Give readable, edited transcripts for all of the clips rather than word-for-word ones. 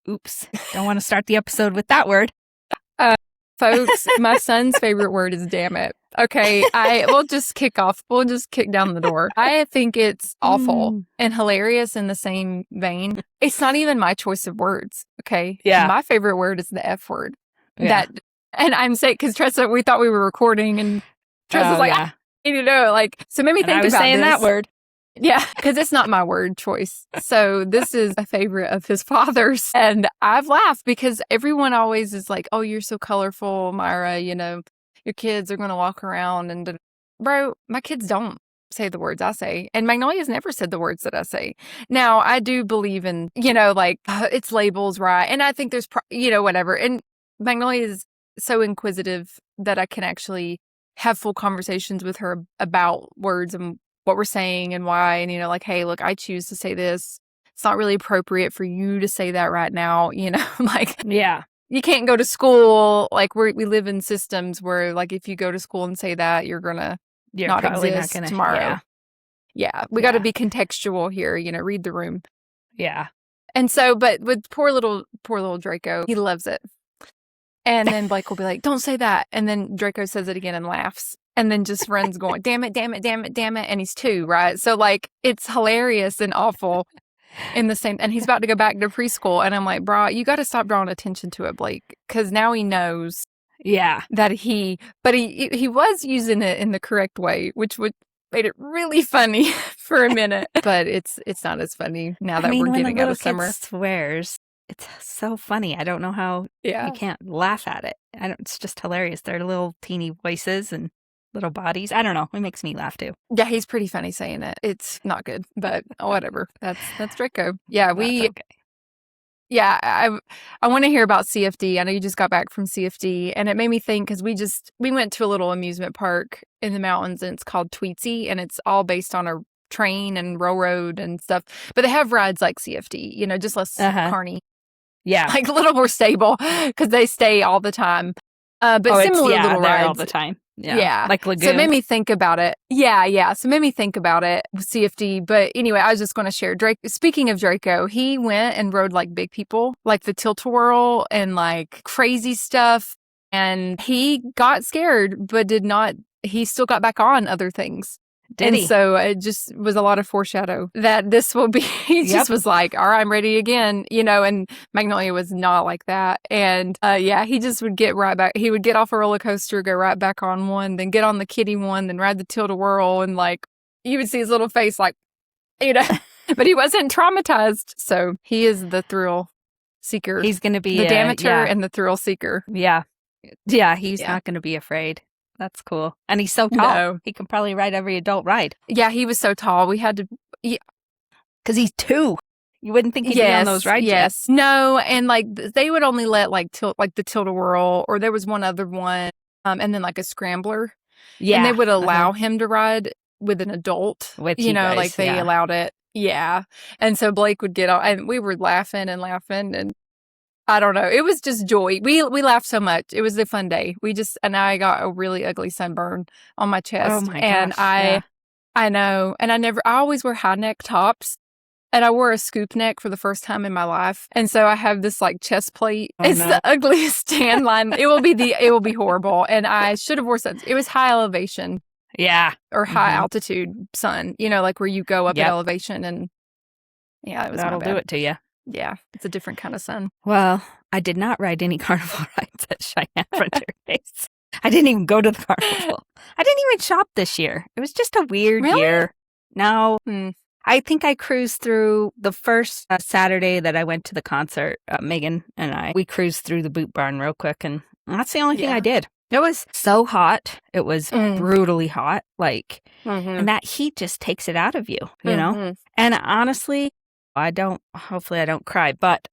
Oops. Don't want to start the episode with that word. Folks, my son's favorite word is damn it. Okay, we'll just kick off. We'll just kick down the door. I think it's awful and hilarious in the same vein. It's not even my choice of words. Okay. Yeah. My favorite word is the F word. Yeah. And I'm saying, because Tressa, we thought we were recording, and Tressa's you know, like, so it made me think about this. I was saying that word. Yeah, because it's not my word choice. So this is a favorite of his father's. And I've laughed because everyone always is like, oh, you're so colorful, Myra. You know, your kids are going to walk around. And bro, my kids don't say the words I say. And Magnolia's never said the words that I say. Now, I do believe in, you know, like, it's labels, right? And I think there's, you know, whatever. And Magnolia is so inquisitive that I can actually have full conversations with her about words and what we're saying and why, and, you know, like, hey, look, I choose to say this. It's not really appropriate for you to say that right now, you know, like, yeah, you can't go to school. Like, we live in systems where, like, if you go to school and say that, you're not exist tomorrow. Yeah. We got to be contextual here, you know, read the room. Yeah. And so, but with poor little Draco, he loves it. And then Blake will be like, don't say that. And then Draco says it again and laughs. And then just runs going, damn it, damn it, damn it, damn it. And he's 2, right? So, like, it's hilarious and awful in the same. And he's about to go back to preschool. And I'm like, bro, you got to stop drawing attention to it, Blake. Because now he knows that he was using it in the correct way, which made it really funny for a minute. But it's not as funny now that we're getting out of summer. Swears. It's so funny. I don't know how you can't laugh at it. It's just hilarious. They're little teeny voices and little bodies. I don't know. It makes me laugh too. Yeah, he's pretty funny saying it. It's not good, but whatever. That's Draco. Yeah, Yeah, I want to hear about CFD. I know you just got back from CFD, and it made me think because we went to a little amusement park in the mountains, and it's called Tweetsy, and it's all based on a train and railroad and stuff. But they have rides like CFD, you know, just less carny. Yeah, like a little more stable because they stay all the time. But similar little rides all the time. Yeah. Like Lagoon. So it made me think about it. Yeah. So it made me think about it with CFD. But anyway, I was just going to share. Speaking of Draco, he went and rode like big people, like the tilt-a-whirl and like crazy stuff. And he got scared, but he still got back on other things. So it just was a lot of foreshadow that this will be, he just was like, all right, I'm ready again, you know, and Magnolia was not like that. And he just would get right back. He would get off a roller coaster, go right back on one, then get on the kiddie one, then ride the tilt-a-whirl. And like, you would see his little face like, you know, but he wasn't traumatized. So he is the thrill seeker. He's going to be the damager and the thrill seeker. Yeah. Yeah. He's not going to be afraid. That's cool. And he's so tall. No. He can probably ride every adult ride. Yeah, he was so tall. We had to... Because he's 2. You wouldn't think he'd be on those rides yet. No, and like they would only let like the tilt-a-whirl, or there was one other one, and then like a scrambler. Yeah. And they would allow him to ride with an adult. With you know, guys, like they allowed it. Yeah. And so Blake would get on, and we were laughing, and I don't know. It was just joy. We laughed so much. It was a fun day. And I got a really ugly sunburn on my chest. Oh my and gosh. I know. And I always wear high neck tops, and I wore a scoop neck for the first time in my life. And so I have this like chest plate. It's the ugliest tan line. It will be horrible. And I should have worn something. It was high elevation. Yeah. Or high altitude sun, you know, like where you go up in elevation, and it was that'll do it to you. Yeah, it's a different kind of sun. Well, I did not ride any carnival rides at Cheyenne Frontier Days. I didn't even go to the carnival. I didn't even shop this year. It was just a weird year. No, I think I cruised through the first Saturday that I went to the concert. Megan and we cruised through the Boot Barn real quick, and that's the only thing I did. It was so hot. It was brutally hot, like, and that heat just takes it out of you, you know? And honestly, hopefully I don't cry, but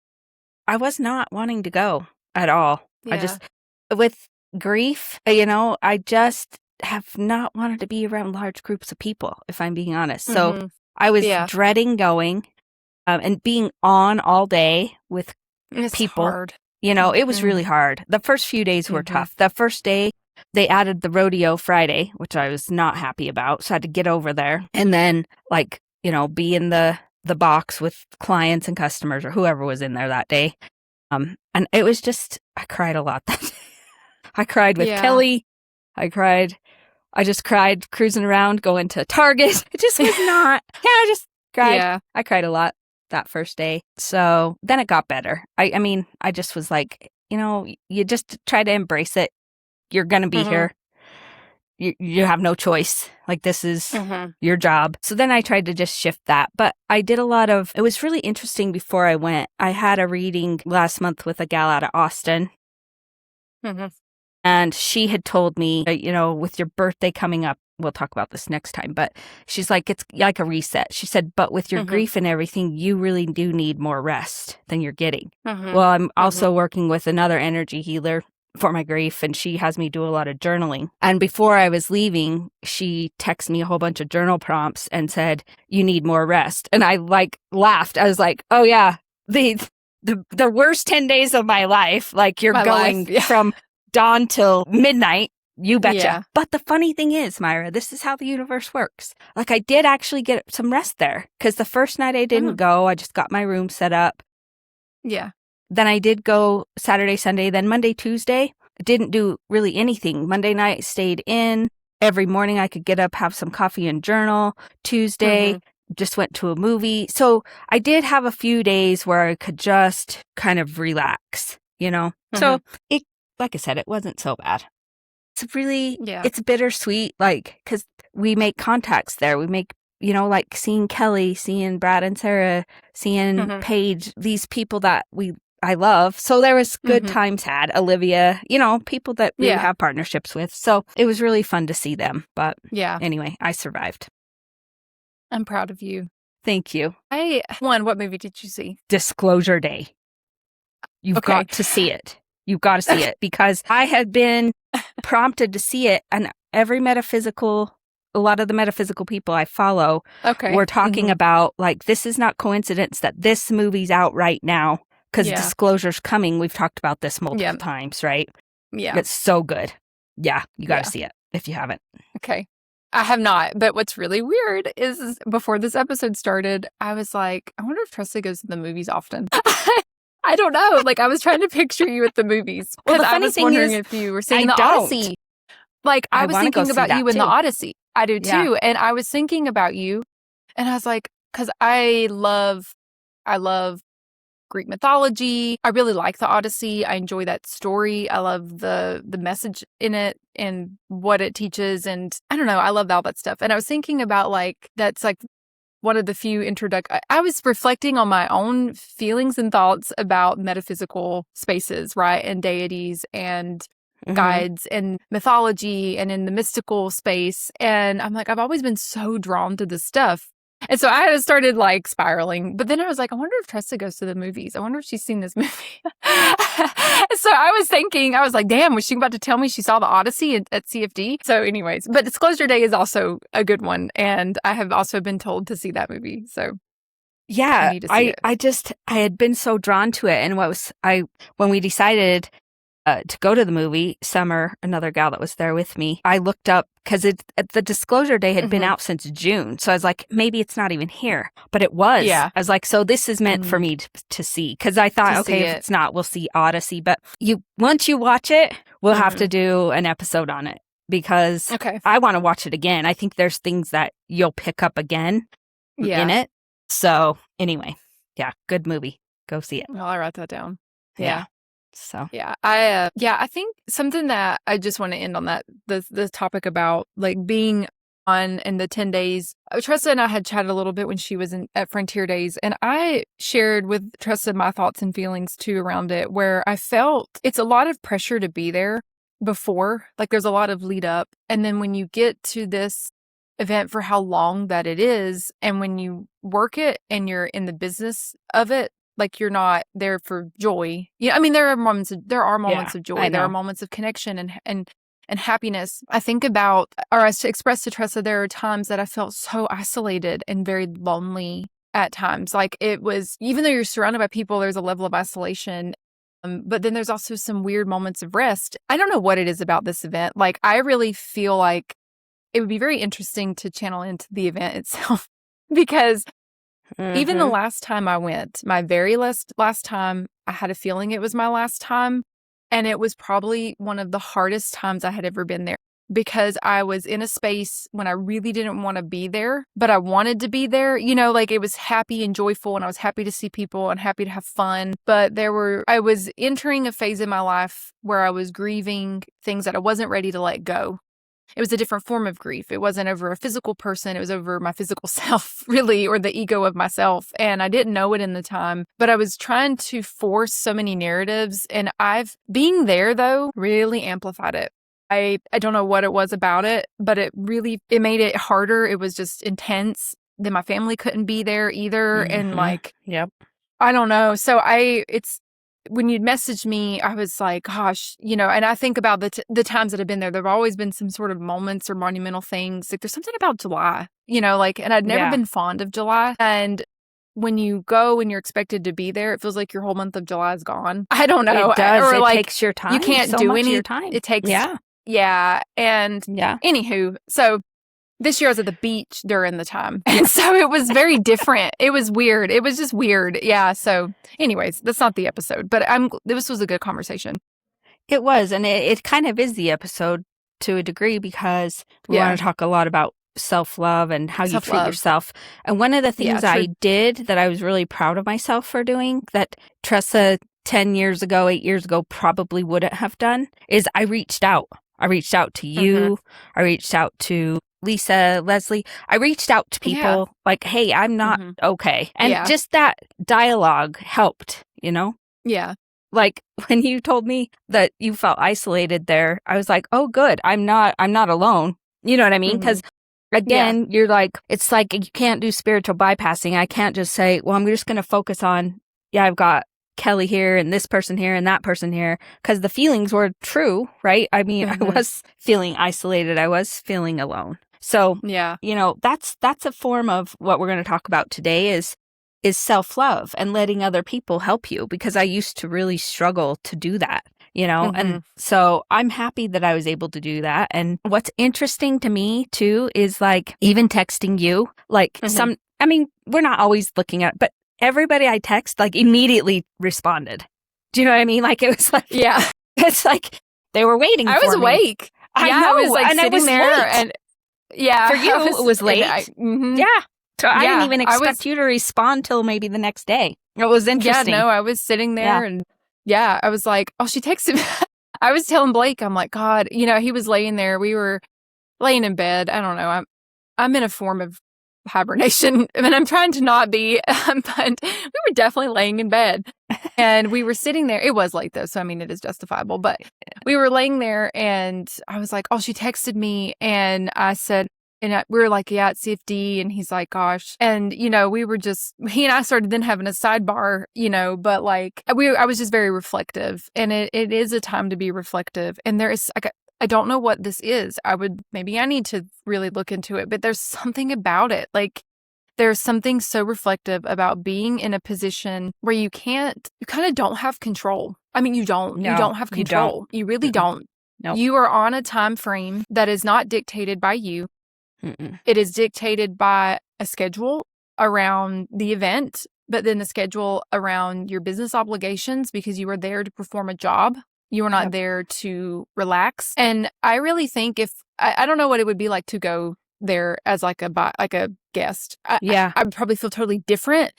I was not wanting to go at all. Yeah. With grief, you know, I just have not wanted to be around large groups of people, if I'm being honest. So I was dreading going and being on all day with people. Hard. You know, it was really hard. The first few days were tough. The first day, they added the rodeo Friday, which I was not happy about. So I had to get over there and then, like, you know, be in the box with clients and customers or whoever was in there that day. And it was just, I cried a lot that day. I cried with Kelly. I just cried cruising around, going to Target. It just was not, I just cried. Yeah. I cried a lot that first day. So then it got better. I mean, I just was like, you just try to embrace it. You're going to be here. You have no choice. Like, this is your job. So then I tried to just shift that. But I did it was really interesting before I went. I had a reading last month with a gal out of Austin. And she had told me, with your birthday coming up, we'll talk about this next time, but she's like, it's like a reset. She said, but with your grief and everything, you really do need more rest than you're getting. Well, I'm also working with another energy healer for my grief, and she has me do a lot of journaling. And before I was leaving, she texted me a whole bunch of journal prompts and said, you need more rest. And I laughed. I was like, oh yeah, the worst 10 days of my life, like you're going from dawn till midnight. You betcha. Yeah. But the funny thing is, Myra, this is how the universe works. Like, I did actually get some rest there, because the first night I didn't go. I just got my room set up. Yeah. Then I did go Saturday, Sunday. Then Monday, Tuesday, I didn't do really anything. Monday night, stayed in. Every morning I could get up, have some coffee and journal. Tuesday, just went to a movie. So I did have a few days where I could just kind of relax, So it, like I said, it wasn't so bad. It's really, it's bittersweet, like, because we make contacts there. We make, like seeing Kelly, seeing Brad and Sarah, seeing Paige, these people that I love. So there was good times had. Olivia, people that we have partnerships with. So it was really fun to see them. But anyway, I survived. I'm proud of you. Thank you. What movie did you see? Disclosure Day. You've got to see it. You've got to see it, because I had been prompted to see it, and a lot of the metaphysical people I follow were talking about, like, this is not coincidence that this movie's out right now, because Disclosure's coming. We've talked about this multiple times, right? Yeah. It's so good. Yeah, you got to see it if you haven't. Okay. I have not, but what's really weird is before this episode started, I was like, I wonder if Tressa goes to the movies often. I don't know. Like, I was trying to picture you at the movies. Well, the funny I was thing wondering is, if you were seeing the Odyssey. Like, I was thinking about you in the Odyssey. I do too. And I was thinking about you, and I was like, because I love Greek mythology. I really like the Odyssey. I enjoy that story. I love the message in it and what it teaches. And I don't know, I love all that stuff. And I was thinking about, like, that's like one of the few I was reflecting on my own feelings and thoughts about metaphysical spaces, right? And deities and guides and mythology and in the mystical space. And I'm like, I've always been so drawn to this stuff. And so I started like spiraling. But then I was like, I wonder if Tressa goes to the movies. I wonder if she's seen this movie. So I was thinking, I was like, damn, was she about to tell me she saw the Odyssey at CFD? So anyways, but Disclosure Day is also a good one. And I have also been told to see that movie. So yeah, I had been so drawn to it. And when we decided to go to the movie, Summer, another gal that was there with me, I looked up, because the Disclosure Day had been out since June. So I was like, maybe it's not even here. But it was. Yeah. I was like, so this is meant for me to see. Because I thought, okay, if it's not, we'll see Odyssey. But once you watch it, we'll have to do an episode on it. Because I want to watch it again. I think there's things that you'll pick up again in it. So anyway, good movie. Go see it. Well, I wrote that down. Yeah. So I think something that I just want to end on that the topic about like being on in the 10 days. Tressa and I had chatted a little bit when she was at Frontier Days, and I shared with Tressa my thoughts and feelings too around it, where I felt it's a lot of pressure to be there before, like there's a lot of lead up, and then when you get to this event for how long that it is, and when you work it and you're in the business of it, like you're not there for joy. Yeah, I mean there are moments of joy. There are moments of connection and happiness. I think about, or I expressed to Tressa, there are times that I felt so isolated and very lonely at times. Like it was, even though you're surrounded by people, there's a level of isolation. But then there's also some weird moments of rest. I don't know what it is about this event. Like I really feel like it would be very interesting to channel into the event itself because Even the last time I went, my very last time, I had a feeling it was my last time. And it was probably one of the hardest times I had ever been there because I was in a space when I really didn't want to be there, but I wanted to be there. You know, like it was happy and joyful and I was happy to see people and happy to have fun. But I was entering a phase in my life where I was grieving things that I wasn't ready to let go. It was a different form of grief. It wasn't over a physical person. It was over my physical self, really, or the ego of myself. And I didn't know it in the time, but I was trying to force so many narratives. And being there, though, really amplified it. I don't know what it was about it, but it made it harder. It was just intense. Then my family couldn't be there either. And yep. I don't know. So when you'd messaged me, I was like, gosh, you know, and I think about the times that I've been there, there have always been some sort of moments or monumental things. Like there's something about July, you know, like, and I'd never been fond of July. And when you go and you're expected to be there, it feels like your whole month of July is gone. I don't know. It does. Or it takes your time. You can't do any your time. It takes. Yeah. Yeah. And anywho, so this year I was at the beach during the time. And so it was very different. It was weird. It was just weird. Yeah. So anyways, that's not the episode, but this was a good conversation. It was. And it kind of is the episode to a degree because we want to talk a lot about self-love and how you treat yourself. And one of the things I did that I was really proud of myself for doing that Tressa 8 years ago, probably wouldn't have done is I reached out. I reached out to you. I reached out to Lisa, Leslie. I reached out to people like, hey, I'm not okay. And just that dialogue helped, you know? Yeah. Like when you told me that you felt isolated there, I was like, oh, good. I'm not alone. You know what I mean? Because again, you're like, it's like you can't do spiritual bypassing. I can't just say, well, I'm just going to focus on, I've got Kelly here and this person here and that person here, because the feelings were true, right? I mean, I was feeling isolated. I was feeling alone. So, you know, that's a form of what we're going to talk about today is self-love and letting other people help you, because I used to really struggle to do that, you know? And so I'm happy that I was able to do that. And what's interesting to me too is like even texting you, like I mean, we're not always looking at it, but everybody I text like immediately responded. Do you know what I mean? Like it was like, it's like they were waiting for me. I was awake. I know. I was like and sitting there late. and for you, it was late. So I didn't even expect you to respond till maybe the next day. It was interesting. I was sitting there and I was like, oh, she texted me. I was telling Blake, I'm like, God, you know, he was laying there. We were laying in bed. I don't know. I'm in a form of hibernation. I mean, I'm trying to not be, but we were definitely laying in bed and we were sitting there. It was late though. So, I mean, it is justifiable, but we were laying there and I was like, oh, she texted me. And I said, we were like, at CFD. And he's like, gosh. And, you know, he and I started then having a sidebar, you know, but like I was just very reflective, and it is a time to be reflective. And there is like, I don't know what this is. Maybe I need to really look into it, but there's something about it. Like there's something so reflective about being in a position where you kind of don't have control. I mean, you don't have control. You really don't. Nope. You are on a time frame that is not dictated by you. It is dictated by a schedule around the event, but then the schedule around your business obligations, because you are there to perform a job. You are not there to relax. And I really think I don't know what it would be like to go there as like a guest. I would probably feel totally different,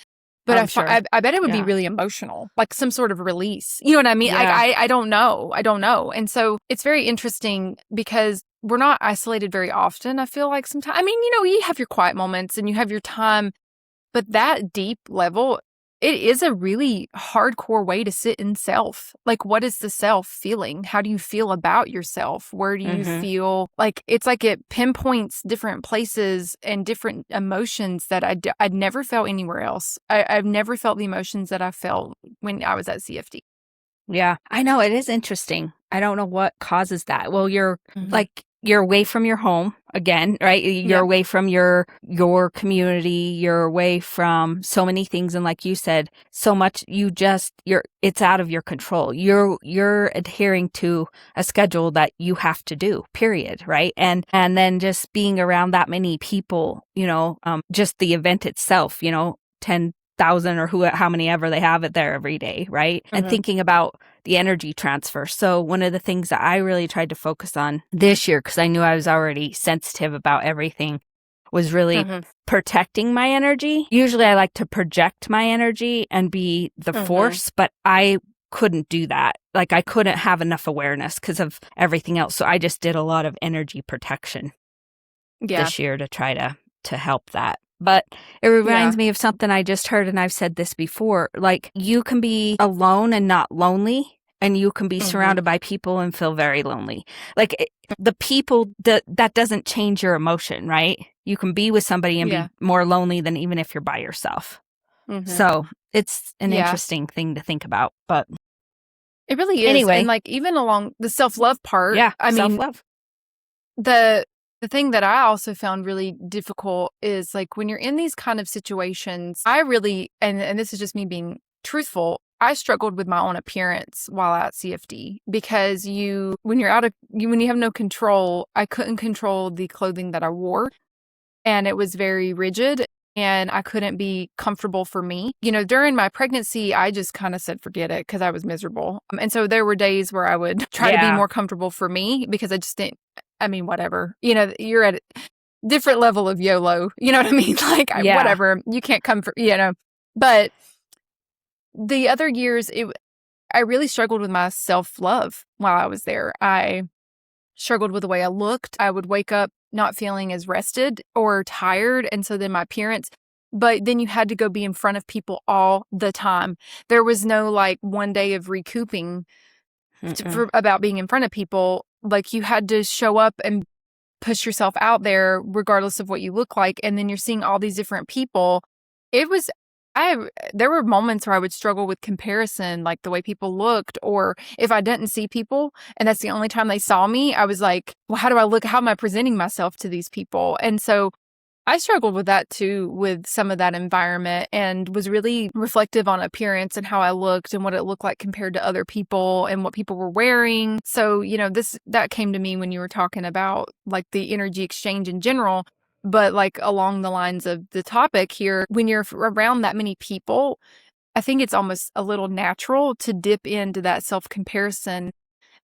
but I bet it would be really emotional, like some sort of release. You know what I mean? Like, I don't know. And so it's very interesting because we're not isolated very often. I feel like sometimes, I mean, you know, you have your quiet moments and you have your time, but that deep level, it is a really hardcore way to sit in self. Like, what is the self feeling? How do you feel about yourself? Where do you feel? Like, it's like it pinpoints different places and different emotions that I'd never felt anywhere else. I've never felt the emotions that I felt when I was at CFD. Yeah, I know. It is interesting. I don't know what causes that. Well, you're you're away from your home again, right? You're away from your community. You're away from so many things. And like you said, so much it's out of your control. You're adhering to a schedule that you have to do, period. Right. And then just being around that many people, you know, just the event itself, you know, 10,000 or how many ever they have it there every day, right? And thinking about the energy transfer. So one of the things that I really tried to focus on this year, because I knew I was already sensitive about everything, was really protecting my energy. Usually I like to project my energy and be the force, but I couldn't do that. Like I couldn't have enough awareness because of everything else. So I just did a lot of energy protection this year to try to help that. But it reminds me of something I just heard, and I've said this before. Like, you can be alone and not lonely, and you can be surrounded by people and feel very lonely. Like, the people, that doesn't change your emotion, right? You can be with somebody and be more lonely than even if you're by yourself. So it's an interesting thing to think about. But it really is. Anyway. And, like, even along the self-love part, I mean, self-love. The thing that I also found really difficult is, like, when you're in these kind of situations, I really, and this is just me being truthful, I struggled with my own appearance while at CFD because when you have no control, I couldn't control the clothing that I wore, and it was very rigid, and I couldn't be comfortable for me. You know, during my pregnancy, I just kind of said, forget it, because I was miserable. And so there were days where I would try to be more comfortable for me because I just didn't, I mean, whatever. You know, you're at a different level of YOLO. You know what I mean? Like, whatever. You can't come for, you know. But the other years, I really struggled with my self-love while I was there. I struggled with the way I looked. I would wake up not feeling as rested or tired. And so then my appearance, but then you had to go be in front of people all the time. There was no like one day of recouping about being in front of people. Like, you had to show up and push yourself out there regardless of what you look like. And then you're seeing all these different people. There were moments where I would struggle with comparison, like the way people looked, or if I didn't see people and that's the only time they saw me, I was like, well, how do I look? How am I presenting myself to these people? And so I struggled with that too, with some of that environment, and was really reflective on appearance and how I looked and what it looked like compared to other people and what people were wearing. So, you know, that came to me when you were talking about like the energy exchange in general. But like along the lines of the topic here, when you're around that many people, I think it's almost a little natural to dip into that self-comparison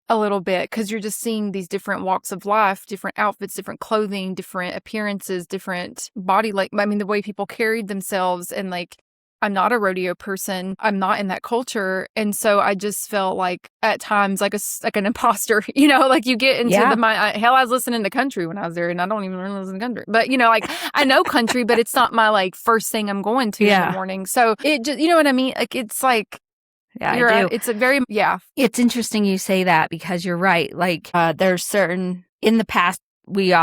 a little bit, because you're just seeing these different walks of life, different outfits, different clothing, different appearances, different body, like, I mean, the way people carried themselves. And like, I'm not a rodeo person. I'm not in that culture. And so I just felt like at times like an imposter, you know, like you get into hell, I was listening to country when I was there, and I don't even really listen to country, but you know, like I know country, but it's not my like first thing I'm going to in the morning. So it just, you know what I mean? Like, it's like, I do. It's a very, It's interesting you say that, because you're right. Like, there's certain, in the past, we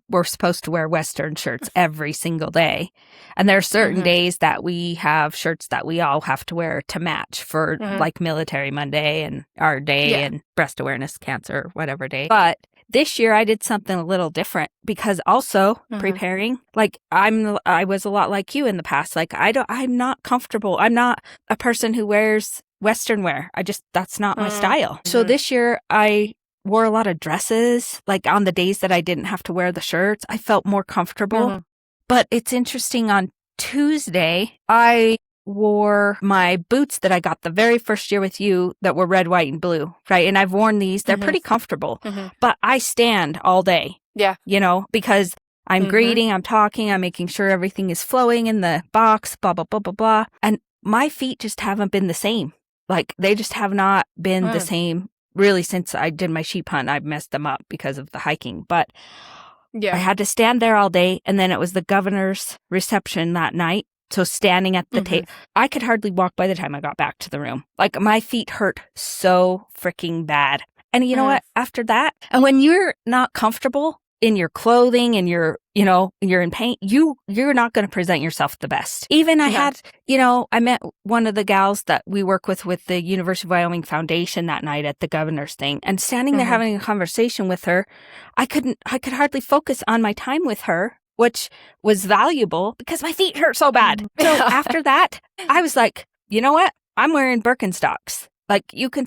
were supposed to wear Western shirts every single day. And there are certain days that we have shirts that we all have to wear to match for like Military Monday and our day and Breast Awareness Cancer, whatever day. But this year I did something a little different, because also preparing, like I was a lot like you in the past. Like, I'm not comfortable. I'm not a person who wears Western wear. That's not my style. So this year I wore a lot of dresses, like on the days that I didn't have to wear the shirts. I felt more comfortable. But it's interesting, on Tuesday, I wore my boots that I got the very first year with you that were red, white, and blue, right? And I've worn these. They're pretty comfortable, but I stand all day. Yeah. You know, because I'm greeting, I'm talking, I'm making sure everything is flowing in the box, blah, blah, blah, blah, blah. And my feet just haven't been the same. Like, they just have not been the same. Really, since I did my sheep hunt, I've messed them up because of the hiking. But I had to stand there all day. And then it was the governor's reception that night. So standing at the table, I could hardly walk by the time I got back to the room. Like, my feet hurt so freaking bad. And you know what? After that, and when you're not comfortable in your clothing and you're in pain, you're not going to present yourself the best. Even I had, I met one of the gals that we work with the University of Wyoming Foundation that night at the governor's thing, and standing there having a conversation with her, I could hardly focus on my time with her, which was valuable because my feet hurt so bad. So after that, I was like, you know what? I'm wearing Birkenstocks. Like, you can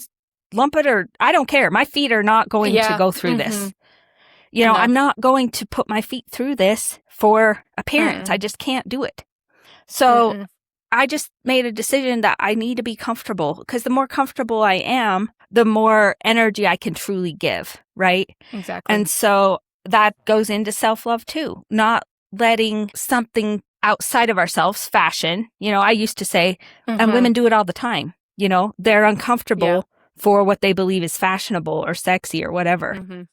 lump it, or I don't care. My feet are not going to go through this. You know, I'm not going to put my feet through this for appearance. I just can't do it. So I just made a decision that I need to be comfortable, because the more comfortable I am, the more energy I can truly give, right? Exactly. And so that goes into self-love too, not letting something outside of ourselves, fashion, I used to say, and women do it all the time, they're uncomfortable for what they believe is fashionable or sexy or whatever,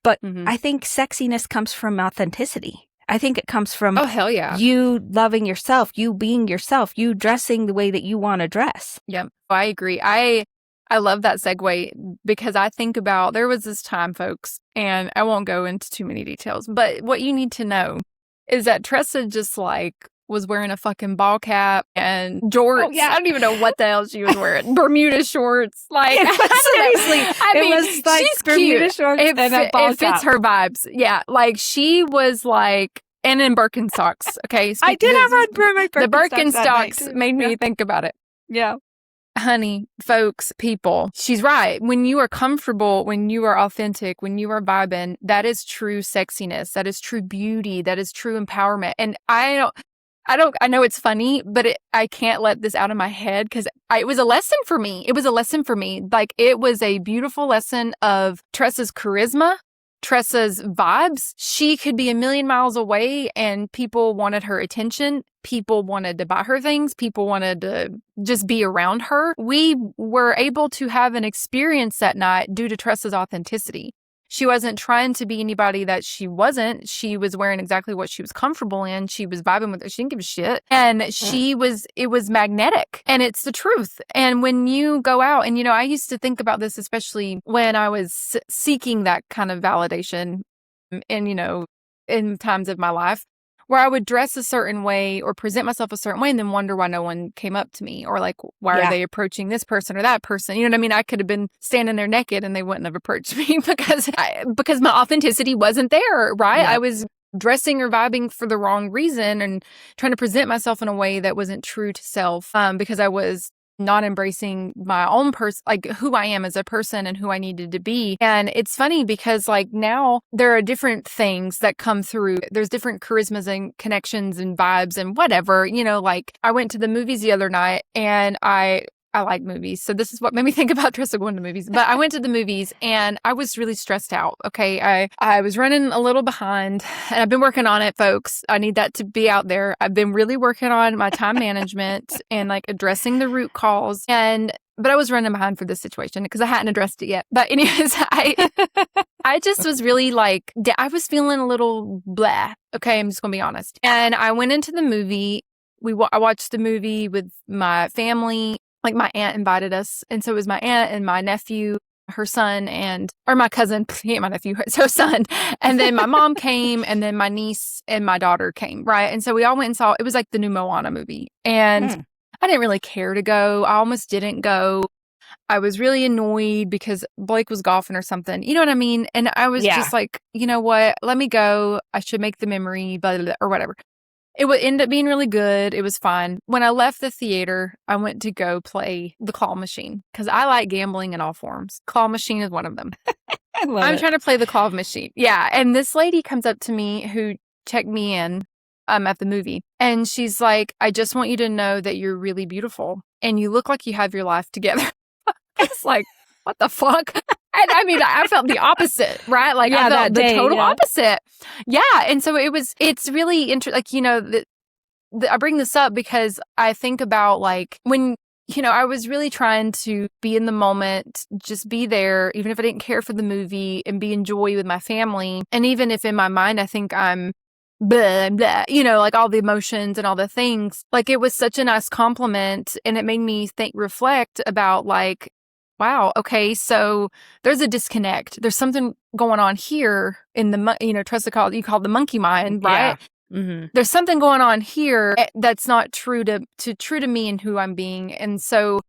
but I think sexiness comes from authenticity. I think it comes from hell yeah, you loving yourself, you being yourself, you dressing the way that you want to dress. Yep, I agree. I love that segue, because I think about, there was this time, folks, and I won't go into too many details, but what you need to know is that Tressa just was wearing a fucking ball cap and jorts. Oh, yeah. I don't even know what the hell she was wearing. Bermuda shorts. Seriously. I mean, she's Bermuda cute. shorts and a ball it fits cap. her vibes. Yeah. She was and in Birkenstocks. Okay. I did have on my Birkenstocks. The Birkenstocks made me think about it. Yeah. Honey, folks, people, she's right. When you are comfortable, when you are authentic, when you are vibing, that is true sexiness. That is true beauty. That is true empowerment. And I know it's funny, but I can't let this out of my head, because it was a lesson for me. It was a lesson for me. It was a beautiful lesson of Tressa's charisma, Tressa's vibes. She could be a million miles away and people wanted her attention. People wanted to buy her things. People wanted to just be around her. We were able to have an experience that night due to Tressa's authenticity. She wasn't trying to be anybody that she wasn't. She was wearing exactly what she was comfortable in. She was vibing with it. She didn't give a shit. And it was magnetic, and it's the truth. And when you go out, and, I used to think about this, especially when I was seeking that kind of validation in times of my life, where I would dress a certain way or present myself a certain way and then wonder why no one came up to me, or why are they approaching this person or that person? You know what I mean? I could have been standing there naked and they wouldn't have approached me because my authenticity wasn't there, right? Yeah. I was dressing or vibing for the wrong reason and trying to present myself in a way that wasn't true to self, because I was not embracing my own person, who I am as a person and who I needed to be. And it's funny because now there are different things that come through. There's different charismas and connections and vibes and whatever, I went to the movies the other night, and I like movies. So this is what made me think about Tressa going to movies. But I went to the movies and I was really stressed out. Okay. I was running a little behind, and I've been working on it, folks. I need that to be out there. I've been really working on my time management and addressing the root cause. But I was running behind for this situation because I hadn't addressed it yet. But anyways, I just was really I was feeling a little blah. Okay. I'm just going to be honest. And I went into the movie. I watched the movie with my family. My aunt invited us. And so it was my aunt and my nephew, her son, or my cousin, he ain't my nephew, so son. And then my mom came, and then my niece and my daughter came, right? And so we all went and saw, it was the new Moana movie. And I didn't really care to go. I almost didn't go. I was really annoyed because Blake was golfing or something. You know what I mean? And I was just you know what? Let me go. I should make the memory, blah, blah, blah, or whatever. It would end up being really good. It was fun. When I left the theater, I went to go play the claw machine because I like gambling in all forms. Claw machine is one of them. I'm trying to play the claw machine. Yeah. And this lady comes up to me who checked me in at the movie. And she's like, I just want you to know that you're really beautiful and you look like you have your life together. It's what the fuck? And I mean, I felt the opposite, right? I felt the total opposite. Yeah. And so it's really interesting. I bring this up because I think about when, I was really trying to be in the moment, just be there, even if I didn't care for the movie, and be in joy with my family. And even if in my mind, I think I'm blah, blah, all the emotions and all the things, it was such a nice compliment. And it made me reflect about wow, okay, so there's a disconnect. There's something going on here in the, Tressa called the monkey mind, right? Yeah. Mm-hmm. There's something going on here that's not true to me and who I'm being. And so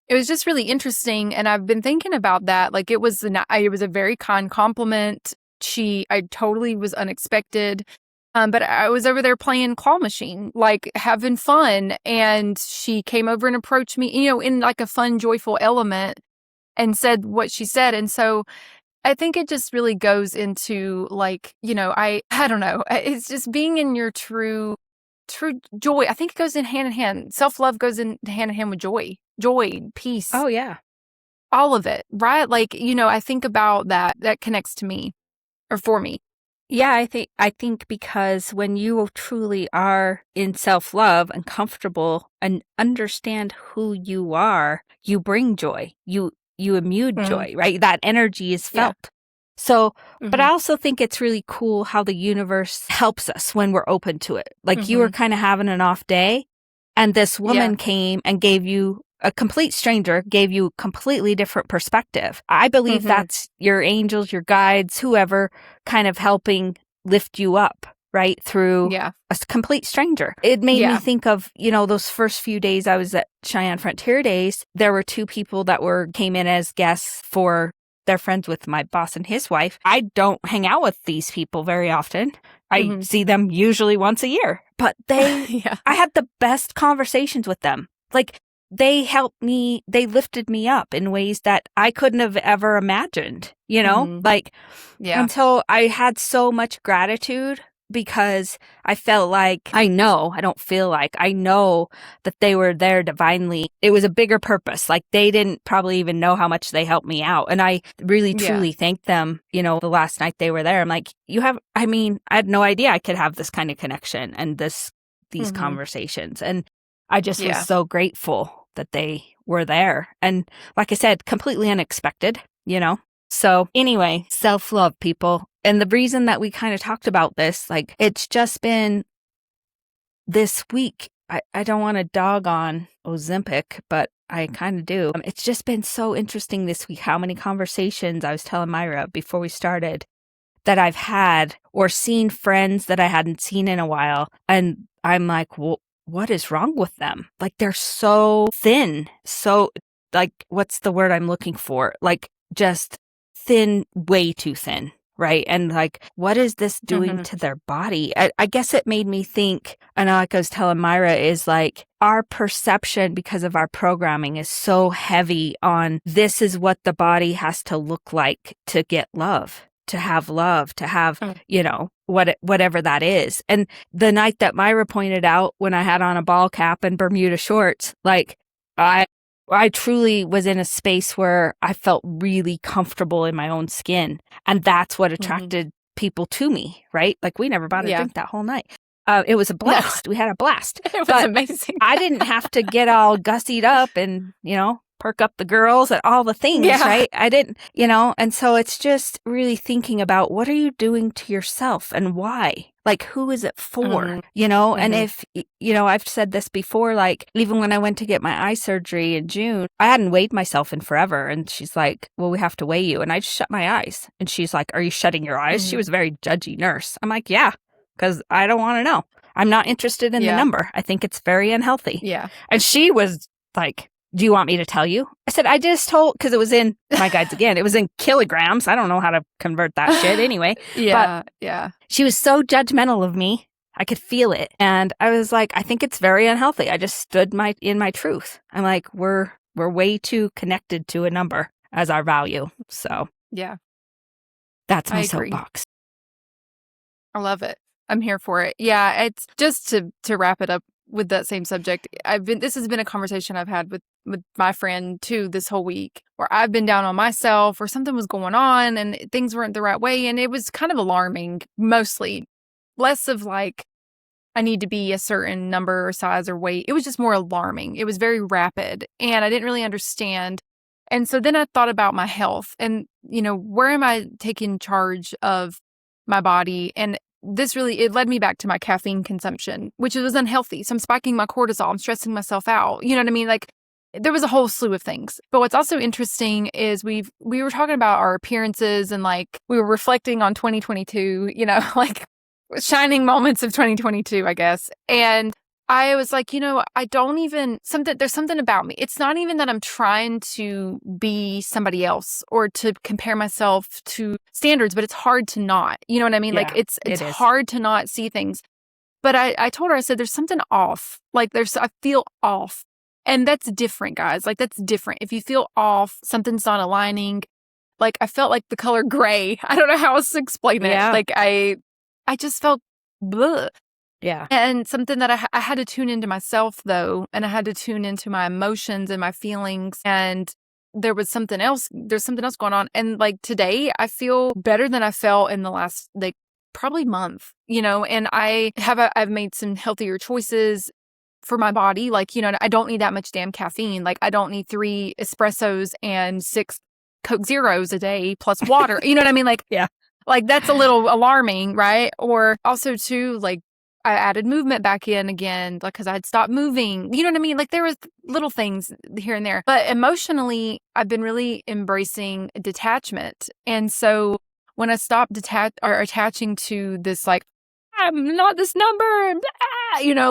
it was just really interesting. And I've been thinking about that. It was a very kind compliment. I totally was unexpected. But I was over there playing claw machine, having fun. And she came over and approached me, in a fun, joyful element, and said what she said. And so I think it just really goes into I don't know. It's just being in your true true joy. I think it goes in hand. Self-love goes in hand with joy, peace. Oh, yeah. All of it, right? Like, I think about that connects to me or for me. Yeah, I think because when you truly are in self-love and comfortable and understand who you are, you bring joy. You immune joy, right? That energy is felt. Yeah. So, but I also think it's really cool how the universe helps us when we're open to it. Like you were kind of having an off day and this woman came and gave you, a complete stranger gave you a completely different perspective. I believe that's your angels, your guides, whoever kind of helping lift you up, right? Through a complete stranger. It made me think of, those first few days I was at Cheyenne Frontier Days. There were two people that came in as guests for they're friends with my boss and his wife. I don't hang out with these people very often. I see them usually once a year, but I had the best conversations with them. Like they helped me, they lifted me up in ways that I couldn't have ever imagined, and so I had so much gratitude because I felt like, I know that they were there divinely. It was a bigger purpose. Like they didn't probably even know how much they helped me out. And I really, truly thanked them, the last night they were there. I'm like, I had no idea I could have this kind of connection and these conversations. And I just was so grateful that they were there. And like I said, completely unexpected, So anyway, self-love, people. And the reason that we kind of talked about this, like it's just been this week. I don't want to dog on Ozempic, but I kind of do. It's just been so interesting this week how many conversations I was telling Myra before we started that I've had or seen friends that I hadn't seen in a while. And I'm like, well, what is wrong with them? Like they're so thin. So like, what's the word I'm looking for? Like just thin, way too thin. Right. And like, what is this doing to their body? I guess it made me think, and like I was telling Myra, is like our perception because of our programming is so heavy on this is what the body has to look like to get love, to have, whatever that is. And the night that Myra pointed out when I had on a ball cap and Bermuda shorts, like I truly was in a space where I felt really comfortable in my own skin. And that's what attracted people to me, right? Like we never bought a drink that whole night. It was a blast. No. We had a blast. It was amazing. I didn't have to get all gussied up and, perk up the girls and all the things, right? I didn't, and so it's just really thinking about what are you doing to yourself and why? Like, who is it for? And if, I've said this before, like, even when I went to get my eye surgery in June, I hadn't weighed myself in forever. And she's like, well, we have to weigh you. And I just shut my eyes. And she's like, are you shutting your eyes? She was a very judgy nurse. I'm like, yeah, because I don't want to know. I'm not interested in the number. I think it's very unhealthy. Yeah. And she was like, do you want me to tell you? I said, I just told, because it was in my guides again, it was in kilograms. I don't know how to convert that shit anyway. Yeah. She was so judgmental of me. I could feel it. And I was like, I think it's very unhealthy. I just stood in my truth. I'm like, we're way too connected to a number as our value. So yeah, that's my soapbox. I love it. I'm here for it. Yeah. It's just to wrap it up with that same subject. This has been a conversation I've had with my friend too this whole week, where I've been down on myself or something was going on and things weren't the right way. And it was kind of alarming, mostly less of like, I need to be a certain number or size or weight. It was just more alarming. It was very rapid and I didn't really understand. And so then I thought about my health and, where am I taking charge of my body? And it led me back to my caffeine consumption, which was unhealthy. So I'm spiking my cortisol. I'm stressing myself out. You know what I mean? Like there was a whole slew of things. But what's also interesting is we were talking about our appearances and like we were reflecting on 2022, like shining moments of 2022, I guess. And I was like, there's something about me. It's not even that I'm trying to be somebody else or to compare myself to standards, but it's hard to not, you know what I mean? Yeah, like it's hard to not see things. But I told her, I said, there's something off. Like I feel off. And that's different, guys. Like that's different. If you feel off, something's not aligning. Like I felt like the color gray. I don't know how else to explain it. Like I just felt bleh. Yeah. And something that I had to tune into myself, though, and I had to tune into my emotions and my feelings. And there's something else going on. And like today, I feel better than I felt in the last, like, probably month, and I've made some healthier choices for my body. Like, I don't need that much damn caffeine. Like, I don't need 3 espressos and 6 Coke Zeros a day plus water. You know what I mean? Like, Yeah. Like, that's a little alarming, right? Or also, too, like, I added movement back in again, like, because I'd stopped moving. You know what I mean? Like, there was little things here and there. But emotionally, I've been really embracing detachment. And so when I stopped attaching to this, like, I'm not this number,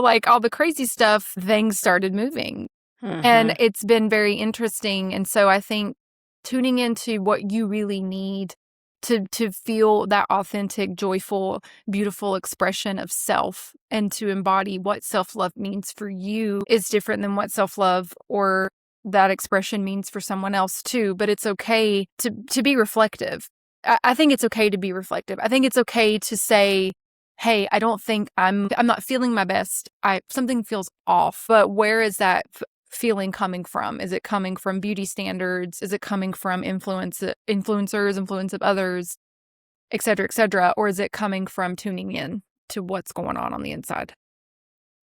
like all the crazy stuff, things started moving. And it's been very interesting. And so I think tuning into what you really need to feel that authentic, joyful, beautiful expression of self and to embody what self-love means for you is different than what self-love or that expression means for someone else too. But it's okay to be reflective. I think it's okay to be reflective. I think it's okay to say, hey, I don't think I'm not feeling my best. Something feels off. But where is that feeling coming from? Is it coming from beauty standards? Is it coming from influence of others, et cetera, or is it coming from tuning in to what's going on the inside?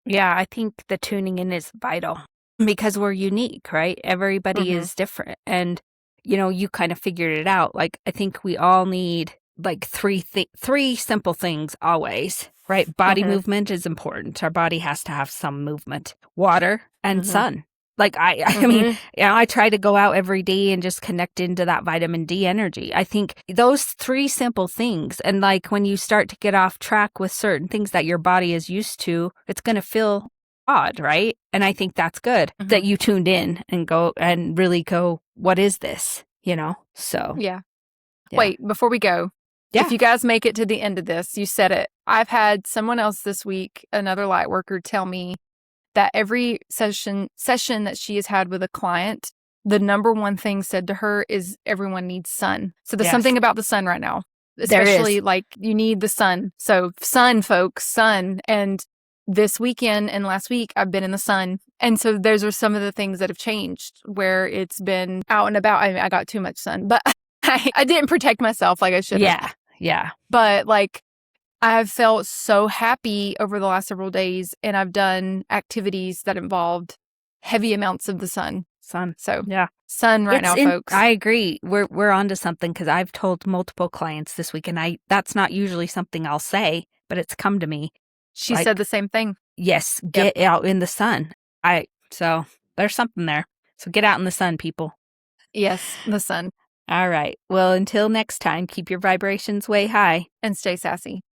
Yeah, I think the tuning in is vital because we're unique, right? Everybody is different. And, you kind of figured it out. Like, I think we all need like three simple things always, right? Body movement is important. Our body has to have some movement. Water and sun. Like, I mean, I try to go out every day and just connect into that vitamin D energy. I think those 3 simple things, and like when you start to get off track with certain things that your body is used to, it's going to feel odd, right? And I think that's good that you tuned in and really go, what is this? So. Yeah. Wait, before we go, if you guys make it to the end of this, you said it. I've had someone else this week, another light worker, tell me that every session that she has had with a client, the number one thing said to her is everyone needs sun. So there's something about the sun right now, especially like you need the sun. So sun, folks, sun. And this weekend and last week, I've been in the sun. And so those are some of the things that have changed where it's been out and about. I mean, I got too much sun, but I didn't protect myself like I should have. Yeah. But like, I've felt so happy over the last several days, and I've done activities that involved heavy amounts of the sun. So sun right now, folks. I agree. We're onto something because I've told multiple clients this week, and that's not usually something I'll say, but it's come to me. She said the same thing. Yes, get out in the sun. So there's something there. So get out in the sun, people. Yes, the sun. All right. Well, until next time, keep your vibrations way high and stay sassy.